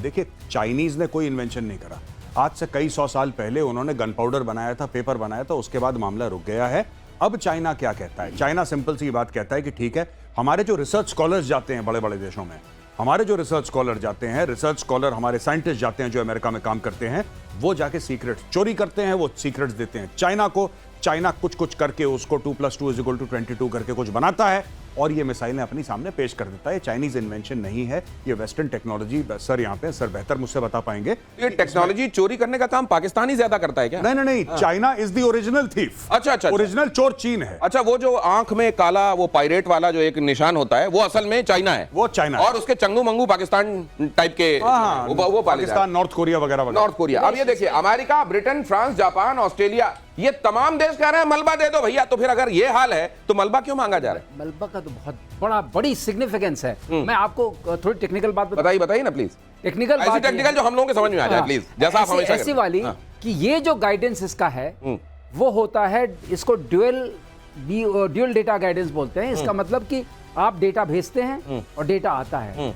देखिए, चाइनीज ने कोई इन्वेंशन नहीं करा। आज से कई सौ साल पहले उन्होंने गन पाउडर बनाया था, पेपर बनाया था, उसके बाद मामला रुक गया है। अब चाइना क्या कहता है? चाइना सिंपल सी बात कहता है कि ठीक है, हमारे जो रिसर्च स्कॉलर्स जाते हैं बड़े बड़े देशों में, हमारे जो रिसर्च स्कॉलर जाते हैं, रिसर्च स्कॉलर हमारे साइंटिस्ट जाते हैं जो अमेरिका में काम करते हैं, वो जाके सीक्रेट्स चोरी करते हैं, वो सीक्रेट्स देते हैं चाइना को। चाइना कुछ कुछ करके उसको 2+2=22 करके कुछ बनाता है और ये मिसाइलें अपनी सामने पेश कर देता है। चाइनीज इन्वेंशन नहीं है, ये वेस्टर्न टेक्नोलॉजी। सर यहाँ पे सर बेहतर मुझसे बता पाएंगे। ये टेक्नोलॉजी चोरी करने का काम पाकिस्तान ही ज्यादा करता है क्या? नहीं नहीं नहीं, China is the original thief. अच्छा, ओरिजिनल चोर चीन है। अच्छा, वो जो आंख में काला वो पायरेट वाला जो एक निशान होता है वो असल में चाइना है। वो चाइना और उसके चंगू मंगू पाकिस्तान टाइप के वो पाकिस्तान, नॉर्थ कोरिया वगैरह वगैरह। North Korea. अब ये देखिए, America, Britain, France, Japan, Australia, ये तमाम देश कह रहे हैं मलबा दे दो भैया। तो फिर अगर ये हाल है तो मलबा क्यों मांगा जा रहा है? मलबा का तो बहुत बड़ी सिग्निफिकेंस है। मैं आपको थोड़ी टेक्निकल बात बताइए ना प्लीज। टेक्निकल ऐसी टेक्निकल जो हम लोगों के समझ में आ जाए प्लीज, जैसा आप हमेशा ऐसी वाली कि ये जो गाइडेंस इसका है वो होता है, इसको ड्यूअल डेटा गाइडेंस बोलते हैं। इसका मतलब कि आप डेटा भेजते हैं और डेटा आता है।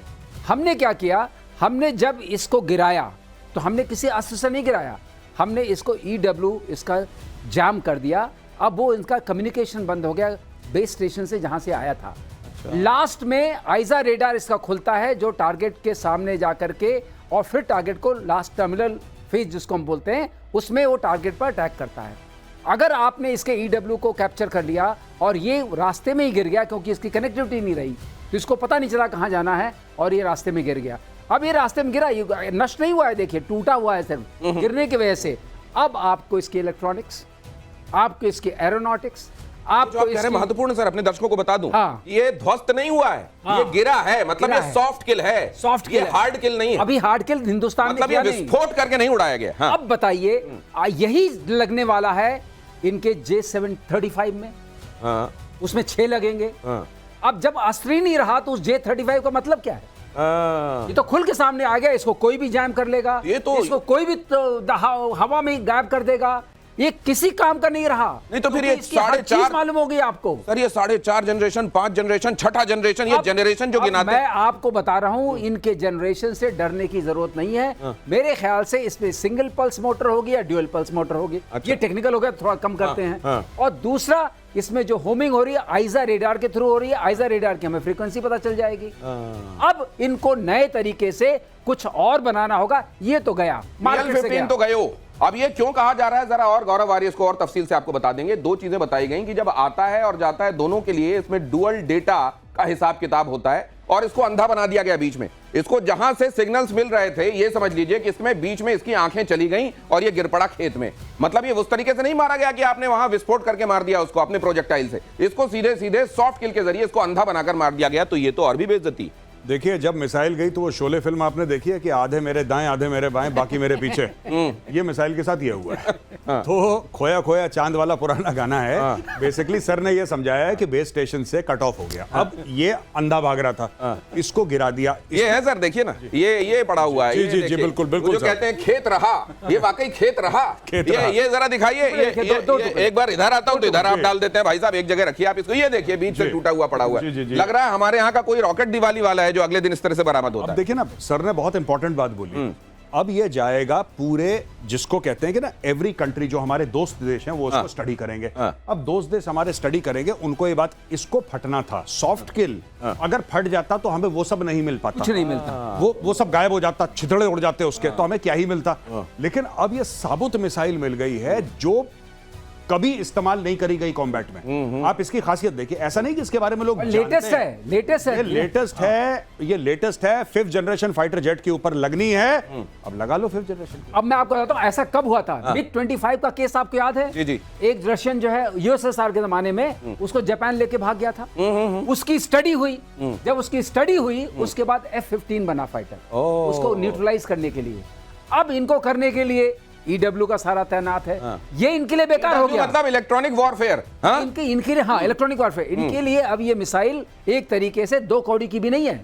हमने क्या किया, हमने जब इसको गिराया तो हमने किसी अस्त्र से नहीं गिराया, हमने इसको EW इसका जैम कर दिया। अब वो इनका कम्युनिकेशन बंद हो गया बेस स्टेशन से जहां से आया था। लास्ट में आइजा रेडार इसका खुलता है जो टारगेट के सामने जाकर के और फिर टारगेट को लास्ट टर्मिनल फेज जिसको हम बोलते हैं उसमें वो टारगेट पर अटैक करता है। अगर आपने इसके EW को कैप्चर कर लिया और ये रास्ते में ही गिर गया क्योंकि इसकी कनेक्टिविटी नहीं रही तो इसको पता नहीं चला कहाँ जाना है और ये रास्ते में गिर गया। अब ये रास्ते में गिरा, ये नष्ट नहीं हुआ है, देखिए टूटा हुआ है सिर्फ गिरने की वजह से। अब आपको इसकी इलेक्ट्रॉनिक्स, आपको इसकी एरोनॉटिक्स, आपको इसकी महत्वपूर्ण सर अपने दर्शकों को बता दूं, हाँ। ये ध्वस्त नहीं हुआ है, ये गिरा है, मतलब ये सॉफ्ट किल है, सॉफ्ट किल, हार्ड किल नहीं है। अभी हार्ड किल हिंदुस्तान मतलब में ये विस्फोट करके नहीं उड़ाया गया। हाँ। अब बताइए, यही लगने वाला है इनके J735 में। हाँ। उसमें 6 लगेंगे। हाँ। अब जब अस्त्र ही नहीं रहा तो उस J35 का मतलब क्या है? ये तो खुल के सामने आ गया, इसको कोई भी जैम कर लेगा, ये तो इसको कोई भी हवा में गायब कर देगा, ये किसी काम का नहीं रहा। नहीं तो फिर ये 4.5 मालूम होगी आपको सर, ये 4.5 जनरेशन, 5 जनरेशन, छठा जनरेशन, ये जनरेशन जो गिनाते मैं आपको बता रहा हूं, इनके जनरेशन से डरने की जरूरत नहीं है। मेरे ख्याल से इसमें सिंगल पल्स मोटर होगी या ड्यूअल पल्स मोटर होगी। अच्छा। ये टेक्निकल हो गया, थोड़ा कम करते हैं। और दूसरा, इसमें जो होमिंग हो रही है आइजा रेडार के थ्रू हो रही है। आइजा रेडार की हमें फ्रीक्वेंसी पता चल जाएगी। अब इनको नए तरीके से कुछ और बनाना होगा। ये तो गया मार्केट से गया। तो गयो। अब ये क्यों कहा जा रहा है, जरा और गौरव आर्य इसको और तफसील से आपको बता देंगे। 2 चीजें बताई गई कि जब आता है और जाता है दोनों के लिए इसमें डुअल डेटा का हिसाब किताब होता है और इसको अंधा बना दिया गया बीच में। इसको जहां से सिग्नल्स मिल रहे थे, ये समझ लीजिए कि इसमें बीच में इसकी आंखें चली गईं और ये गिर पड़ा खेत में। मतलब ये उस तरीके से नहीं मारा गया कि आपने वहां विस्फोट करके मार दिया उसको अपने प्रोजेक्टाइल से। इसको सीधे सीधे सॉफ्ट किल के जरिए इसको अंधा बनाकर मार दिया गया। तो ये तो और भी बेइज्जती। देखिए, जब मिसाइल गई तो वो शोले फिल्म आपने देखी है कि आधे मेरे दाएं आधे मेरे बाएं बाकी मेरे पीछे। ये मिसाइल के साथ ये हुआ है। तो खोया खोया चांद वाला पुराना गाना है। बेसिकली सर ने ये समझाया है कि बेस स्टेशन से कट ऑफ हो गया। अब ये अंधा भाग रहा था, इसको गिरा दिया। ये है सर, देखिए ना, ये पड़ा हुआ है। जी जी बिल्कुल बिल्कुल। जो कहते हैं खेत रहा, ये वाकई खेत रहा। ये जरा दिखाइए, एक बार इधर आता हूं तो इधर आप डाल देते हैं भाई साहब, एक जगह रखिए आप इसको। ये देखिए बीच से टूटा हुआ पड़ा हुआ है। लग रहा है हमारे यहाँ का कोई रॉकेट दिवाली वाला है जो अगले दिन इस तरह से बरामद होता है। देखिए ना, सर ने बहुत इंपॉर्टेंट बात बोली। अब ये जाएगा पूरे, जिसको कहते हैं कि ना एवरी कंट्री, जो हमारे दोस्त देश हैं वो उसको स्टडी करेंगे। अब दोस्त देश हमारे स्टडी करेंगे, उनको ये बात, इसको फटना था सॉफ्ट किल। अगर फट जाता तो हमें वो सब नहीं मिल पाता, कुछ नहीं मिलता, वो सब गायब हो जाता, छितड़े उड़ जाते उसके, तो हमें क्या ही मिलता। लेकिन अब ये साबुत मिसाइल मिल गई है जो कभी इस्तेमाल नहीं करी गई कॉम्बैट में। आप इसकी खासियत देखिए, ऐसा नहीं कि इसके बारे में लोग लेटेस्ट है, ये लेटेस्ट है। 5th जनरेशन फाइटर जेट के ऊपर लगनी है। अब लगा लो 5th जनरेशन। अब मैं आपको बताता हूं ऐसा कब हुआ था। MiG-25 का केस आपको याद है? जी। एक रशियन जो है USSR के जमाने में उसको जापान लेके भाग गया था। उसकी स्टडी हुई, जब उसकी स्टडी हुई उसके बाद F-15 बना फाइटर, उसको न्यूट्रलाइज करने के लिए। अब इनको करने के लिए EW का सारा तैनात है। ये इनके लिए बेकार हो गया, मतलब इलेक्ट्रॉनिक वॉरफेयर। इनके लिए, हाँ, इलेक्ट्रॉनिक वॉरफेयर इनके लिए। अब ये मिसाइल एक तरीके से 2 कौड़ी की भी नहीं है।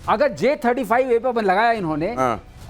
अगर J-35A पर लगाया इन्होंने,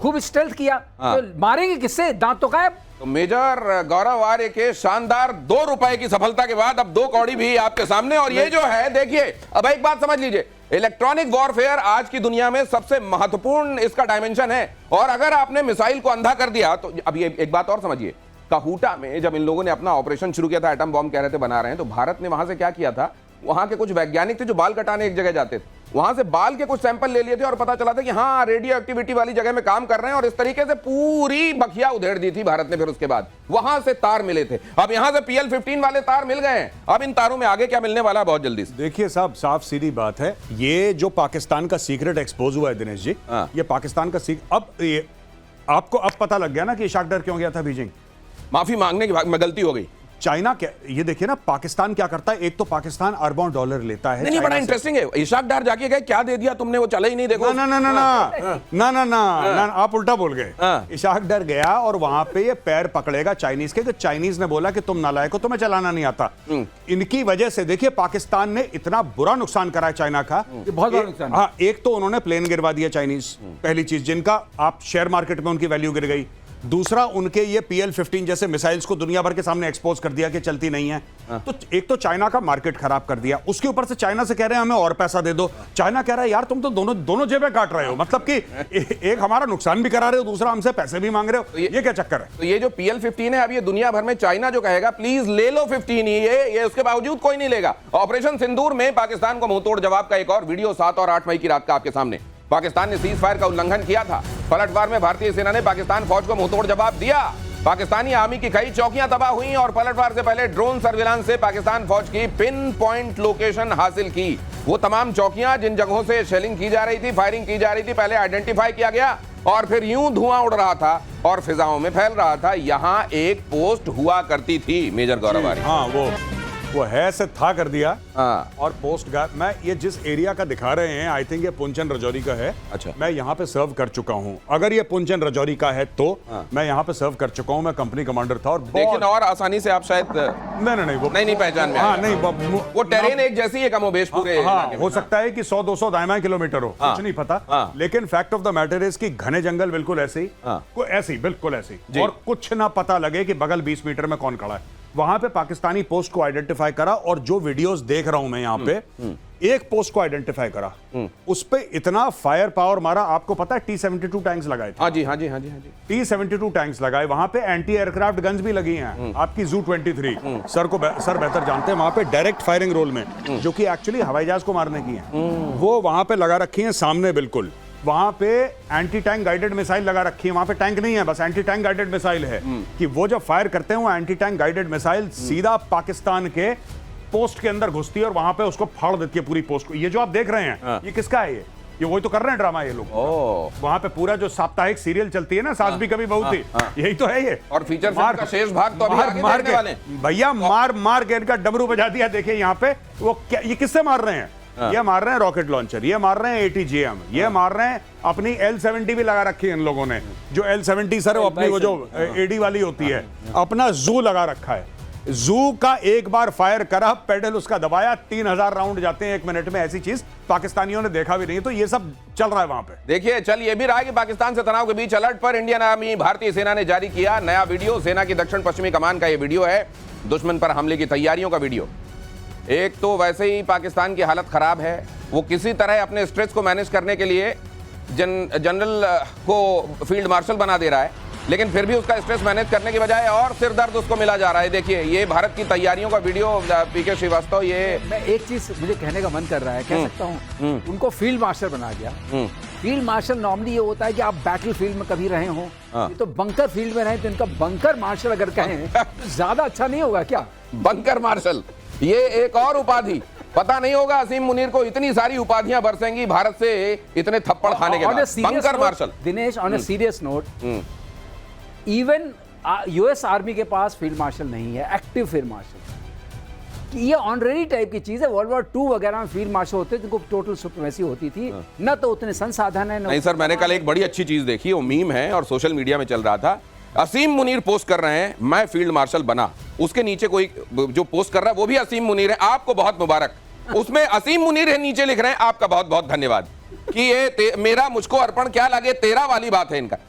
खूब स्टेल्थ किया, तो मारेंगे किससे? दांत तो गायब। तो मेजर गौरव आर्य के शानदार 2 रुपए की सफलता के बाद अब 2 कौड़ी भी आपके सामने। और ये जो है, देखिए, अब एक बात समझ लीजिए, इलेक्ट्रॉनिक वॉरफेयर आज की दुनिया में सबसे महत्वपूर्ण इसका डायमेंशन है। और अगर आपने मिसाइल को अंधा कर दिया तो अब ये एक बात और समझिए, काहूटा में जब इन लोगों ने अपना ऑपरेशन शुरू किया था, एटम बॉम्ब कह रहे थे बना रहे हैं, तो भारत ने वहां से क्या किया था, वहां के कुछ वैज्ञानिक थे जो बाल कटाने एक जगह जाते थे, वहां से बाल के कुछ सैंपल ले लिए थे और पता चला था कि हाँ रेडियो एक्टिविटी वाली जगह में काम कर रहे हैं, और इस तरीके से पूरी बखिया उधेड़ दी थी भारत ने। फिर उसके बाद वहां से तार मिले थे, अब यहां से PL-15 वाले तार मिल गए हैं। अब इन तारों में आगे क्या मिलने वाला है बहुत जल्दी से। देखिए साहब, साफ सीधी बात है, ये जो पाकिस्तान का सीक्रेट एक्सपोज हुआ है दिनेश जी, ये पाकिस्तान का अब ये आपको अब पता लग गया ना कि इशाक डर क्यों गया था बीजिंग। माफी मांगने की में गलती हो गई। चाइना क्या, ये देखिए ना पाकिस्तान क्या करता है, एक तो पाकिस्तान अरबों डॉलर लेता है। नहीं, बड़ा इंटरेस्टिंग है। इशाक डार जाके गए, क्या दे दिया तुमने, वो चला ही नहीं, देखो। ना ना ना ना ना ना ना, आप उल्टा बोल गए। इशाक डर गया और वहां पे ये पैर पकड़ेगा चाइनीज के, तो चाइनीज ने बोला कि तुम नालायक हो, तुम्हें चलाना नहीं आता। इनकी वजह से देखिए पाकिस्तान ने इतना बुरा नुकसान करा है चाइना का, बहुत बड़ा नुकसान। हाँ, एक तो उन्होंने प्लेन गिरवा दिया चाइनीज, पहली चीज, जिनका आप शेयर मार्केट में उनकी वैल्यू गिर गई। दूसरा, उनके ये PL-15 जैसे मिसाइल्स को दुनिया भर के सामने एक्सपोज कर दिया कि चलती नहीं है। तो एक तो चाइना का मार्केट खराब कर दिया, उसके ऊपर से चाइना से कह रहे हैं हमें और पैसा दे दो। चाइना कह रहा है यार तुम तो दोनों जेबें काट रहे हो, मतलब कि एक हमारा नुकसान भी करा रहे हो, दूसरा हमसे पैसे भी मांग रहे हो। ये क्या चक्कर है? तो ये जो PL-15 है, अब ये दुनिया भर में चाइना जो कहेगा प्लीज ले लो 15, ये उसके बावजूद कोई नहीं लेगा। ऑपरेशन सिंदूर में पाकिस्तान को मुंहतोड़ जवाब का एक और वीडियो 7 और 8 मई की रात का आपके सामने। पाकिस्तान ने सीज फायर का उल्लंघन किया था। पलटवार में भारतीय सेना ने पाकिस्तान फौज को मुंहतोड़ जवाब दिया। पाकिस्तानी आर्मी की कई चौकियां तबाह हुई और पलटवार से पहले ड्रोन सर्विलांस से पाकिस्तान फौज की पिन पॉइंट लोकेशन हासिल की। वो तमाम चौकियां जिन जगहों से शेलिंग की जा रही थी, फायरिंग की जा रही थी, पहले आइडेंटिफाई किया गया और फिर यूं धुआं उड़ रहा था और फिजाओं में फैल रहा था। यहां एक पोस्ट हुआ करती थी, मेजर गौरव आर्य। हाँ, वो है से था कर दिया। हाँ। और पोस्ट मैं ये जिस एरिया का दिखा रहे हैं, आई थिंक ये पुंचन रजौरी का है। अच्छा। मैं यहाँ पे सर्व कर चुका हूँ। अगर ये पुंचन रजौरी का है तो मैं यहाँ पे सर्व कर चुका हूँ। मैं कंपनी कमांडर था और लेकिन और आसानी से आप शायद नहीं वो नहीं पहचान में। हाँ, नहीं वो टेरेन एक जैसी है कमोबेश पूरे। हाँ, हो सकता है कि 100-200 दाएं किलोमीटर हो, कुछ नहीं पता। लेकिन fact of the matter is कि घने जंगल बिल्कुल ऐसे ही, बिल्कुल ऐसे ही, और कुछ ना पता लगे कि बगल 20 मीटर में कौन खड़ा है। वहां पे पाकिस्तानी पोस्ट को आइडेंटिफाई करा और जो वीडियोस देख रहा हूं मैं यहाँ पे, एक पोस्ट को आइडेंटिफाई करा, उस पे इतना फायर पावर मारा। आपको पता है T-72 टैंक्स लगाए थे। हाँ जी। T-72 टैंक्स लगाए, वहां पे एंटी एयरक्राफ्ट गन्स भी लगी हैं। आपकी ZU-23 सर बेहतर जानते हैं, वहां पे डायरेक्ट फायरिंग रोल में, जो कि एक्चुअली हवाई जहाज को मारने की है, वो वहां पे लगा रखी है सामने बिल्कुल। वहां पे एंटी टैंक गाइडेड मिसाइल लगा रखी है। वहां पे टैंक नहीं है, बस एंटी टैंक गाइडेड मिसाइल है कि वो जब फायर करते हैं वो एंटी टैंक गाइडेड मिसाइल सीधा पाकिस्तान के पोस्ट के अंदर घुसती है और वहां पे उसको फाड़ देती है पूरी पोस्ट को। ये जो आप देख रहे हैं, ये किसका है? ये वही तो कर रहे हैं ड्रामा ये लोग। वहां पे पूरा जो साप्ताहिक सीरियल चलती है ना, सास भी कभी बहू थी, यही तो है ये। और फीचर फिल्म का शेष भाग तो अभी आगे देखने वाले हैं। भैया मार के इनका डमरू बजा दिया। देखिए यहाँ पे वो क्या, ये किससे मार रहे हैं? ये मार रहे हैं रॉकेट लॉन्चर, ये मार रहे हैं ATGM, ये मार रहे हैं अपनी L-70 भी लगा रखी है इन लोगों ने। जो L-70 सर वो अपनी वो जो AD वाली होती है, अपना जू लगा रखा है। जू का एक बार फायर करा, पेडल उसका दबाया, 3000 राउंड जाते हैं 1 मिनट में। ऐसी चीज पाकिस्तानियों ने देखा भी नहीं। तो ये सब चल रहा है वहां पे। देखिए, चल ये भी रहा कि पाकिस्तान से तनाव के बीच अलर्ट पर इंडियन आर्मी, भारतीय सेना ने जारी किया नया वीडियो। सेना की दक्षिण पश्चिमी कमान का ये वीडियो है, दुश्मन पर हमले की तैयारियों का वीडियो। एक तो वैसे ही पाकिस्तान की हालत खराब है, वो किसी तरह अपने स्ट्रेस को मैनेज करने के लिए जनरल को फील्ड मार्शल बना दे रहा है, लेकिन फिर भी उसका स्ट्रेस मैनेज करने की बजाय और सिर दर्द उसको मिला जा रहा है। देखिए, ये भारत की तैयारियों का वीडियो। PK श्रीवास्तव, ये मैं एक चीज मुझे कहने का मन कर रहा है, कह सकता हूँ, उनको फील्ड मार्शल बना दिया। फील्ड मार्शल नॉर्मली ये होता है कि आप बैटल फील्ड में कभी रहे हो, ये तो बंकर फील्ड में रहे, तो इनका बंकर मार्शल अगर कहें तो ज्यादा अच्छा नहीं होगा क्या? बंकर मार्शल, ये एक और उपाधि। पता नहीं होगा असीम मुनीर को इतनी सारी उपाधियां बरसेंगी भारत से इतने थप्पड़ खाने के बाद। Bunker marshal. Dinesh, on a serious note, even US army के पास फील्ड मार्शल नहीं है, एक्टिव फील्ड मार्शल। ये ऑनरेरी टाइप की चीज है। World War II वगैरह में फील्ड मार्शल होते थे, जिनको टोटल सुप्रीमेसी होती थी, न तो उतने संसाधन है। नहीं सर, मैंने कल एक बड़ी अच्छी चीज देखी, वो मीम है और सोशल मीडिया में चल रहा था। असीम मुनीर पोस्ट कर रहे हैं, मैं फील्ड मार्शल बना। उसके नीचे कोई जो पोस्ट कर रहा है वो भी असीम मुनीर है, आपको बहुत मुबारक। उसमें असीम मुनीर है, नीचे लिख रहे हैं आपका बहुत बहुत धन्यवाद कि ये मेरा मुझको अर्पण क्या लगे तेरा वाली बात है इनका।